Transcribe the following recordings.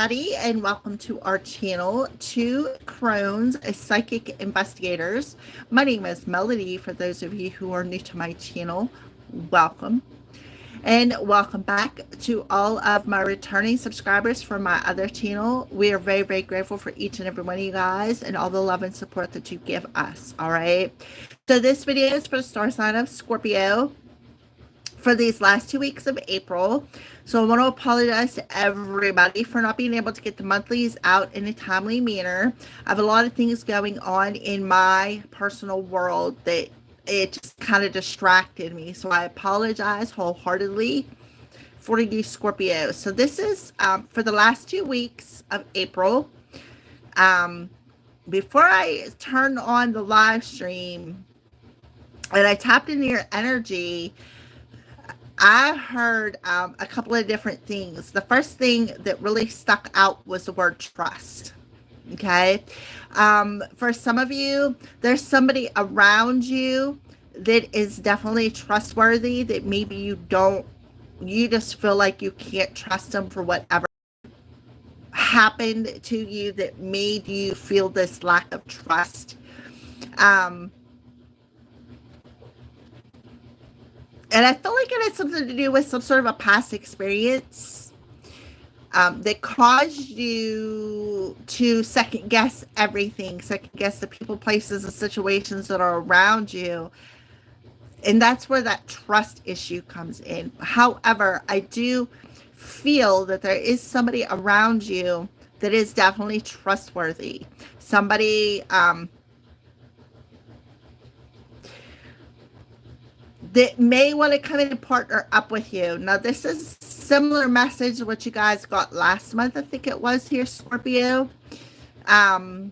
everybody, and welcome to our channel, Two Crones, Psychic Investigators. My name is Melody. For those of you who are new to my channel, welcome. And welcome back to all of my returning subscribers from my other channel. We are very, very grateful for each and every one of you guys and all the love and support that you give us, all right? So this video is for the star sign of Scorpio for these last 2 weeks of April. So I want to apologize to everybody for not being able to get the monthlies out in a timely manner. I have a lot of things going on in my personal world that it just kind of distracted me. So I apologize wholeheartedly for you Scorpio. So this is for the last 2 weeks of April. Before I turned on the live stream and I tapped into your energy, I heard a couple of different things. The first thing that really stuck out was the word trust. Okay. For some of you, there's somebody around you that is definitely trustworthy that maybe you just feel like you can't trust them for whatever happened to you that made you feel this lack of trust. And I feel like it had something to do with some sort of a past experience that caused you to second guess everything, second guess the people, places, and situations that are around you. And that's where that trust issue comes in. However, I do feel that there is somebody around you that is definitely trustworthy. Somebody that may want to come in and partner up with you. Now, this is similar message to what you guys got last month, I think it was here, Scorpio. I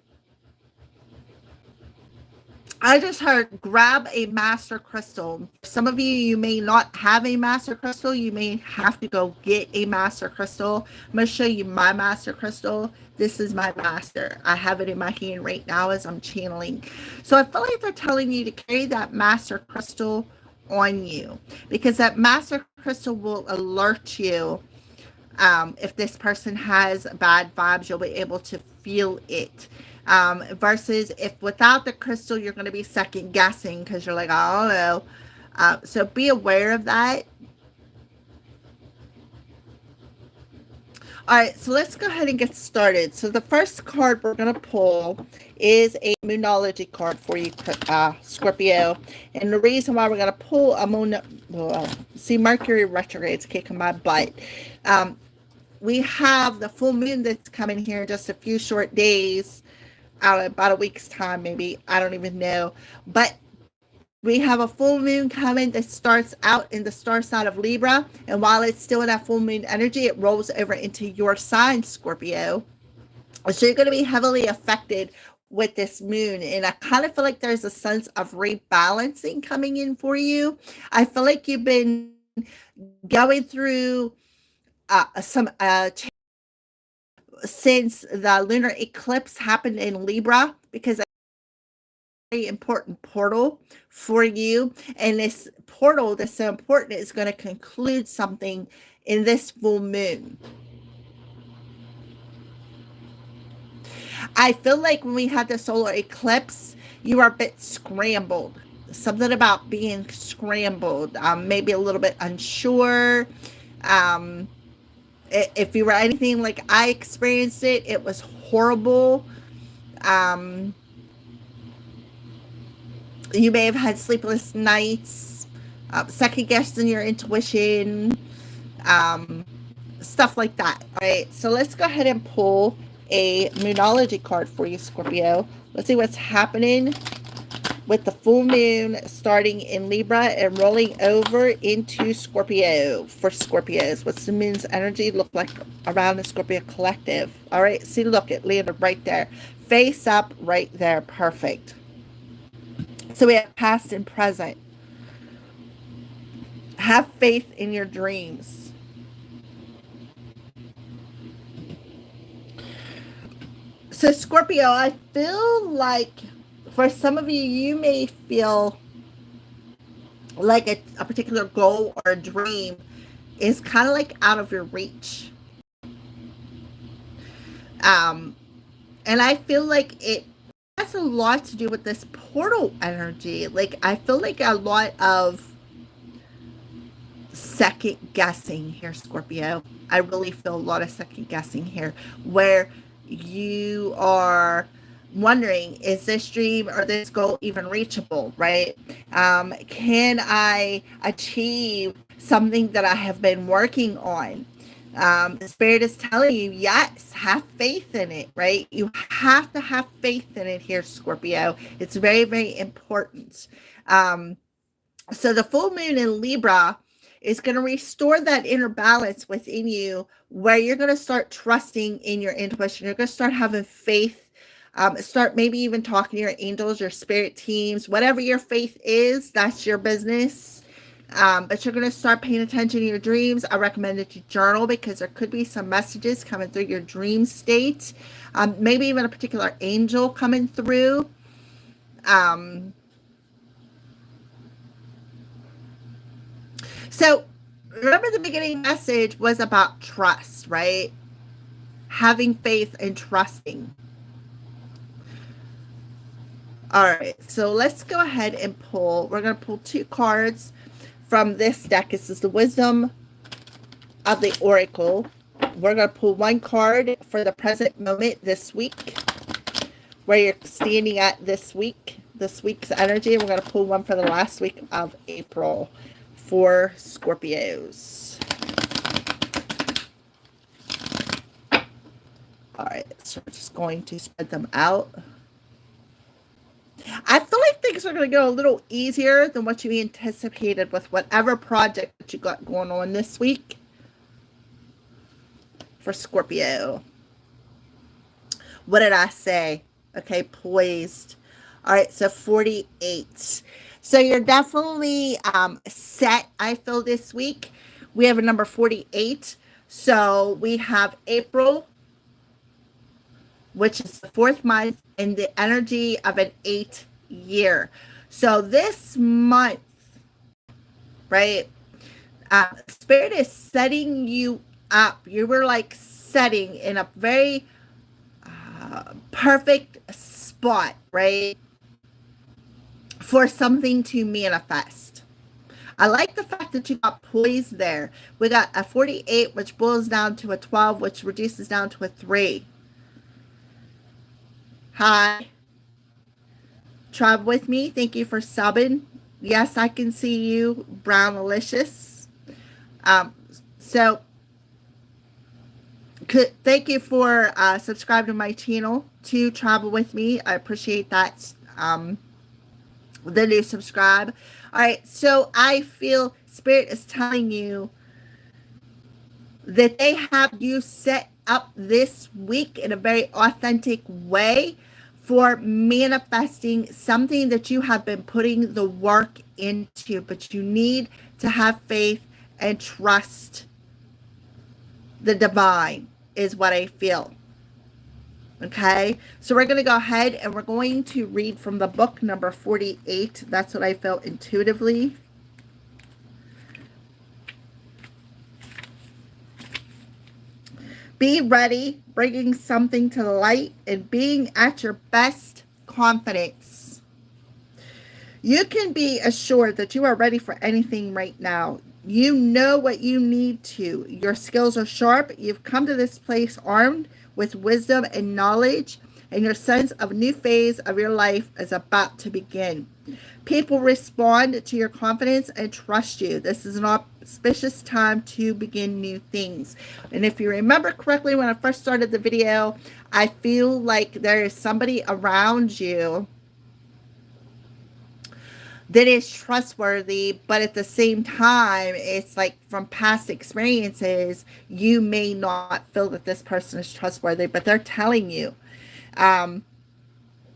just heard grab a master crystal. Some of you, you may not have a master crystal. You may have to go get a master crystal. I'm going to show you my master crystal. This is my master. I have it in my hand right now as I'm channeling. So I feel like they're telling you to carry that master crystal on you, because that master crystal will alert you if this person has bad vibes. You'll be able to feel it, versus if without the crystal you're going to be second guessing because you're like, I don't know. So be aware of that. All right, so let's go ahead and get started. So the first card we're going to pull is a Moonology card for you, Scorpio. And the reason why we're going to pull a see, Mercury retrograde's kicking my butt. We have the full moon that's coming here in just a few short days, about a week's time, maybe. I don't even know. But we have a full moon coming that starts out in the star sign of Libra. And while it's still in that full moon energy, it rolls over into your sign, Scorpio. So you're going to be heavily affected with this moon. And I kind of feel like there's a sense of rebalancing coming in for you. I feel like you've been going through some since the lunar eclipse happened in Libra, because very important portal for you, and this portal that's so important is going to conclude something in this full moon. I feel like when we had the solar eclipse, you are a bit scrambled. Something about being scrambled, maybe a little bit unsure. If you were anything like I experienced it, it was horrible. You may have had sleepless nights, second guessing your intuition, stuff like that. All right, so let's go ahead and pull a Moonology card for you, Scorpio. Let's see what's happening with the full moon starting in Libra and rolling over into Scorpio for Scorpios. What's the moon's energy look like around the Scorpio collective? All right, see, look, it landed right there. Face up right there. Perfect. So we have past and present. Have faith in your dreams. So Scorpio, I feel like for some of you, you may feel like a particular goal or a dream is kind of like out of your reach. Um, and I feel like it has a lot to do with this portal energy. Like, I feel like a lot of second guessing here, Scorpio. I really feel a lot of second guessing here, where you are wondering, is this dream or this goal even reachable, right? Can I achieve something that I have been working on? The spirit is telling you, yes, have faith in it, right? You have to have faith in it here, Scorpio. It's very, very important. So the full moon in Libra is going to restore that inner balance within you, where you're going to start trusting in your intuition. You're going to start having faith. Start maybe even talking to your angels, your spirit teams, whatever your faith is, that's your business. But you're going to start paying attention to your dreams. I recommend that you journal, because there could be some messages coming through your dream state. Maybe even a particular angel coming through. So remember, the beginning message was about trust, right? Having faith and trusting. All right, so let's go ahead and pull. We're going to pull 2 cards from this deck. This is the Wisdom of the Oracle. We're going to pull 1 card for the present moment this week, where you're standing at this week's energy. We're going to pull 1 for the last week of April for Scorpios. All right, so we're just going to spread them out. I feel like things are going to go a little easier than what you anticipated with whatever project that you got going on this week for Scorpio. What did I say? Okay, poised. All right, so 48. So you're definitely set, I feel, this week. We have a number 48. So we have April, which is the 4th month, in the energy of an 8th year. So this month, right, Spirit is setting you up. You were like setting in a very perfect spot, right, for something to manifest. I like the fact that you got poised there. We got a 48, which boils down to a 12, which reduces down to a 3. Hi. Travel with me. Thank you for subbing. Yes, I can see you, Brown Alicious. So thank you for subscribing to my channel to Travel with me. I appreciate that. The new subscribe. All right, so I feel Spirit is telling you that they have you set up this week in a very authentic way for manifesting something that you have been putting the work into, but you need to have faith and trust the divine, is what I feel. Okay, so we're going to go ahead and we're going to read from the book number 48. That's what I felt intuitively. Be ready, bringing something to the light and being at your best confidence. You can be assured that you are ready for anything right now. You know what you need to. Your skills are sharp. You've come to this place armed with wisdom and knowledge, and your sense of a new phase of your life is about to begin. People respond to your confidence and trust you. This is an auspicious time to begin new things. And if you remember correctly, when I first started the video, I feel like there is somebody around you that is trustworthy, but at the same time, it's like from past experiences, you may not feel that this person is trustworthy, but they're telling you.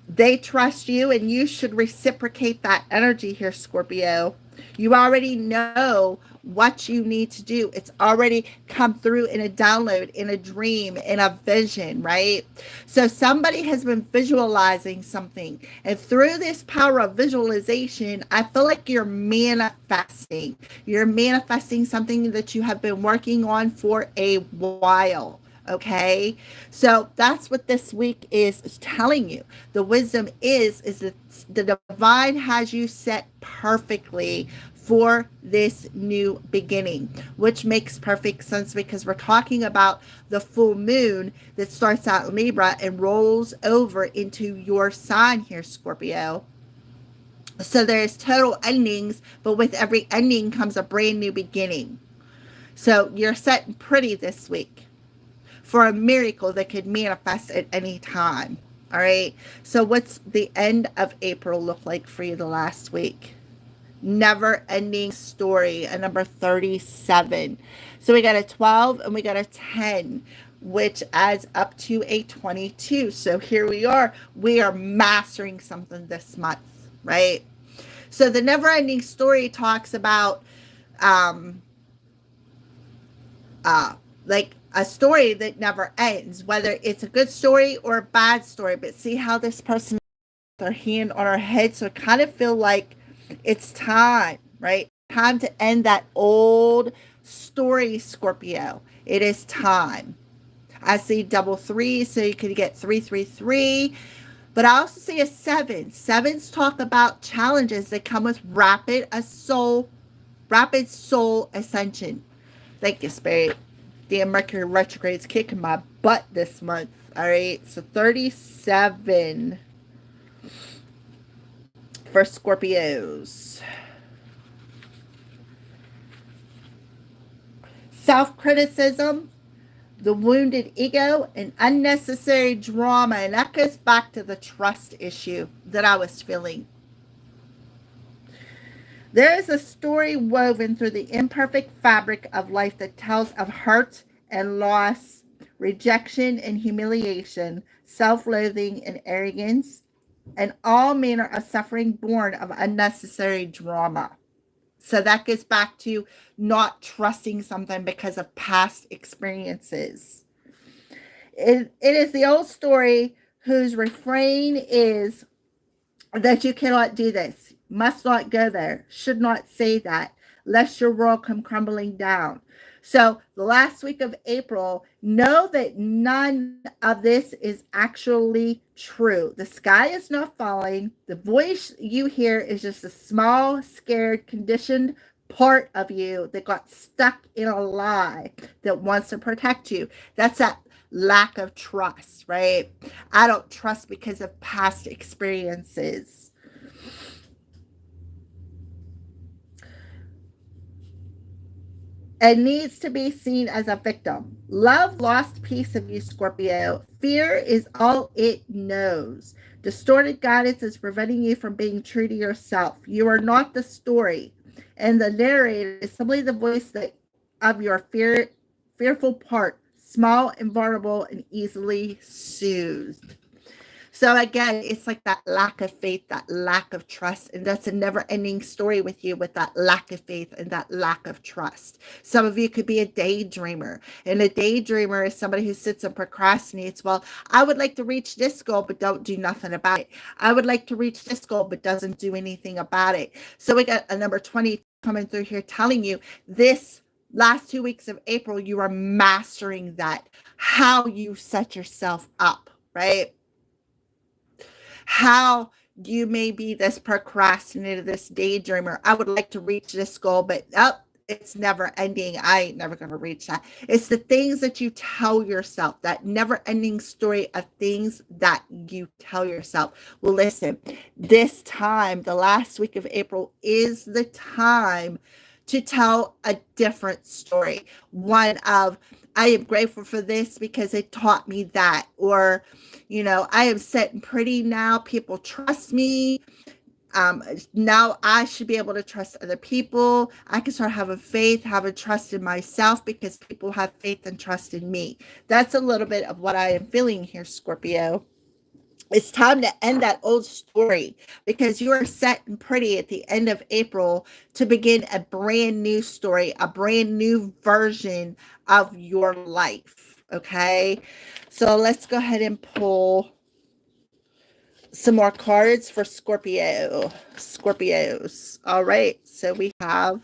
They trust you, and you should reciprocate that energy here, Scorpio. You already know what you need to do. It's already come through in a download, in a dream, in a vision, right? So somebody has been visualizing something. And through this power of visualization, I feel like you're manifesting. You're manifesting something that you have been working on for a while. Okay, so that's what this week is telling you. The wisdom is that the divine has you set perfectly for this new beginning, which makes perfect sense because we're talking about the full moon that starts out in Libra and rolls over into your sign here, Scorpio. So there's total endings, but with every ending comes a brand new beginning. So you're set pretty this week for a miracle that could manifest at any time. All right. So, what's the end of April look like for you the last week? Never ending story, a number 37. So, we got a 12 and we got a 10, which adds up to a 22. So, here we are. We are mastering something this month, right? So, the never ending story talks about um, uh, like a story that never ends, whether it's a good story or a bad story. But see how this person has their hand on her head, so I kind of feel like it's time, right? Time to end that old story, Scorpio. It is time. I see double three, so you could get 333. But I also see a seven. Sevens talk about challenges that come with rapid soul ascension. Thank you, Spirit. Damn Mercury retrograde's kicking my butt this month. All right, so 37 for Scorpios. Self criticism, the wounded ego, and unnecessary drama. And that goes back to the trust issue that I was feeling. There is a story woven through the imperfect fabric of life that tells of hurt and loss, rejection and humiliation, self loathing and arrogance, and all manner of suffering born of unnecessary drama. So that gets back to not trusting something because of past experiences. It is the old story whose refrain is that you cannot do this, must not go there, should not say that, lest your world come crumbling down. So, the last week of April, know that none of this is actually true. The sky is not falling. The voice you hear is just a small, scared, conditioned part of you that got stuck in a lie that wants to protect you. That's that lack of trust, right? I don't trust because of past experiences. It needs to be seen as a victim. Love lost piece of you, Scorpio. Fear is all it knows. Distorted guidance is preventing you from being true to yourself. You are not the story. And the narrator is simply the voice of your fearful part, small and vulnerable and easily soothed. So again, it's like that lack of faith, that lack of trust, and that's a never-ending story with you with that lack of faith and that lack of trust. Some of you could be a daydreamer, and a daydreamer is somebody who sits and procrastinates. Well, I would like to reach this goal, but don't do nothing about it. I would like to reach this goal, but doesn't do anything about it. So we got a number 20 coming through here telling you this last 2 weeks of April, you are mastering that, how you set yourself up, right? How you may be this procrastinator, this daydreamer. I would like to reach this goal, but it's never ending. I ain't never going to reach that. It's the things that you tell yourself, that never ending story of things that you tell yourself. Well, listen, this time, the last week of April, is the time to tell a different story. One of, I am grateful for this because it taught me that. Or, I am sitting pretty now. People trust me. Now I should be able to trust other people. I can start having faith, having trust in myself because people have faith and trust in me. That's a little bit of what I am feeling here, Scorpio. It's time to end that old story because you are set and pretty at the end of April to begin a brand new story, a brand new version of your life. Okay. So let's go ahead and pull some more cards for Scorpios. All right. So we have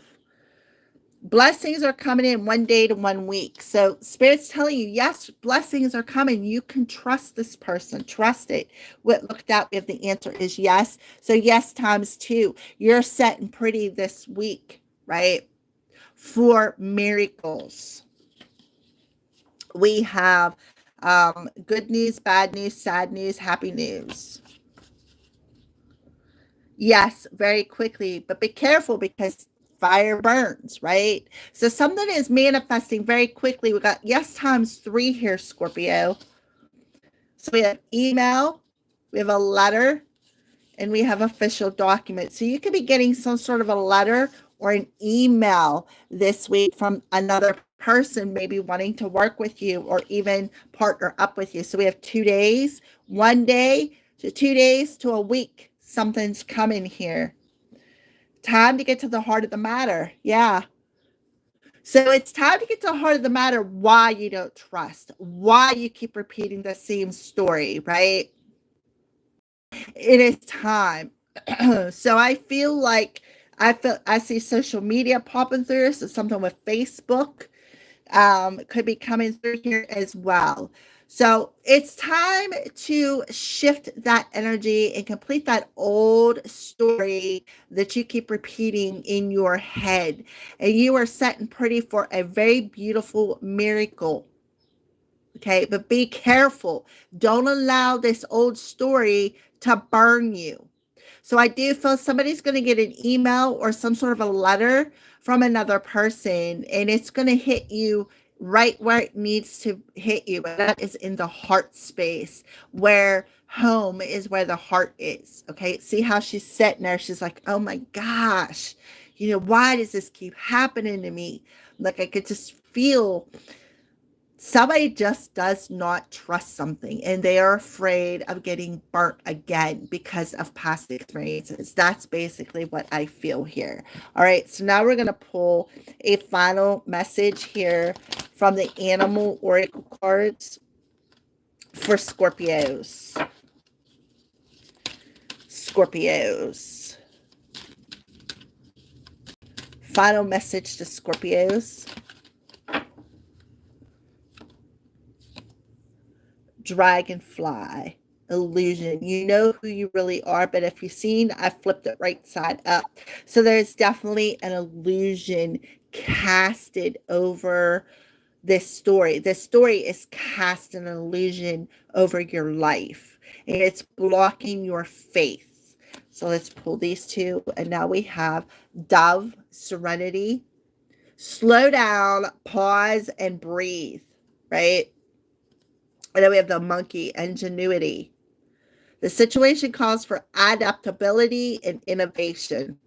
Blessings are coming in 1 day to 1 week. So Spirit's telling you, yes, blessings are coming. You can trust this person. Trust it. What looked out if the answer is yes. So yes times two. You're set and pretty this week, right? For miracles. We have good news, bad news, sad news, happy news. Yes, very quickly, but be careful because fire burns, right? So something is manifesting very quickly. We got yes times three here, Scorpio. So we have email, we have a letter, and we have official documents. So you could be getting some sort of a letter or an email this week from another person, maybe wanting to work with you or even partner up with you. So we have 2 days, 1 day to 2 days to a week. Something's coming here. Time to get to the heart of the matter. Yeah. So it's time to get to the heart of the matter why you don't trust, why you keep repeating the same story, right? It is time. So I feel like I see social media popping through. So something with Facebook could be coming through here as well. So it's time to shift that energy and complete that old story that you keep repeating in your head. And you are set and pretty for a very beautiful miracle. Okay, but be careful. Don't allow this old story to burn you. So I do feel somebody's going to get an email or some sort of a letter from another person, and it's going to hit you right where it needs to hit you. And that is in the heart space, where home is where the heart is. Okay, see how she's sitting there. She's like, oh my gosh, why does this keep happening to me? Like I could just feel somebody just does not trust something and they are afraid of getting burnt again because of past experiences. That's basically what I feel here. All right, so now we're going to pull a final message here from the Animal Oracle cards for Scorpios. Scorpios. Final message to Scorpios. Dragonfly illusion. You know who you really are, but if you've seen, I flipped it right side up. So there's definitely an illusion casted over this story. This story is cast an illusion over your life, and it's blocking your faith. So let's pull these two, and now we have Dove, Serenity. Slow down, pause, and breathe, right? And then we have the Monkey, Ingenuity. The situation calls for adaptability and innovation.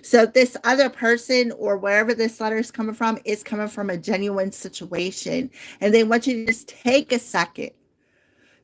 So this other person or wherever this letter is coming from is coming from a genuine situation. And they want you to just take a second,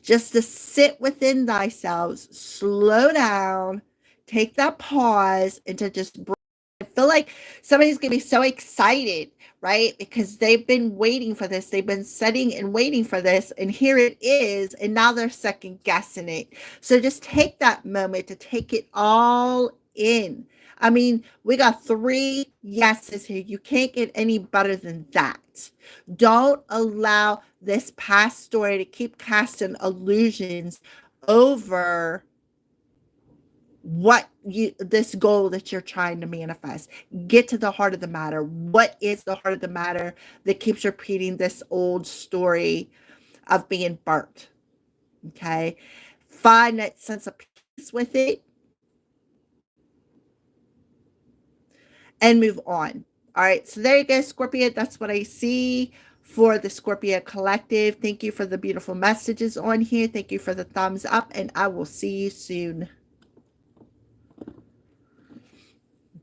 just to sit within thyself, slow down, take that pause, and to just breathe. I feel like somebody's going to be so excited, right? Because they've been waiting for this. They've been sitting and waiting for this. And here it is. And now they're second guessing it. So just take that moment to take it all in. I mean, we got 3 yeses here. You can't get any better than that. Don't allow this past story to keep casting illusions over this goal that you're trying to manifest. Get to the heart of the matter. What is the heart of the matter that keeps repeating this old story of being burnt? Okay, find that sense of peace with it and move on. All right, so there you go, Scorpio. That's what I see for the Scorpio Collective. Thank you for the beautiful messages on here. Thank you for the thumbs up, and I will see you soon.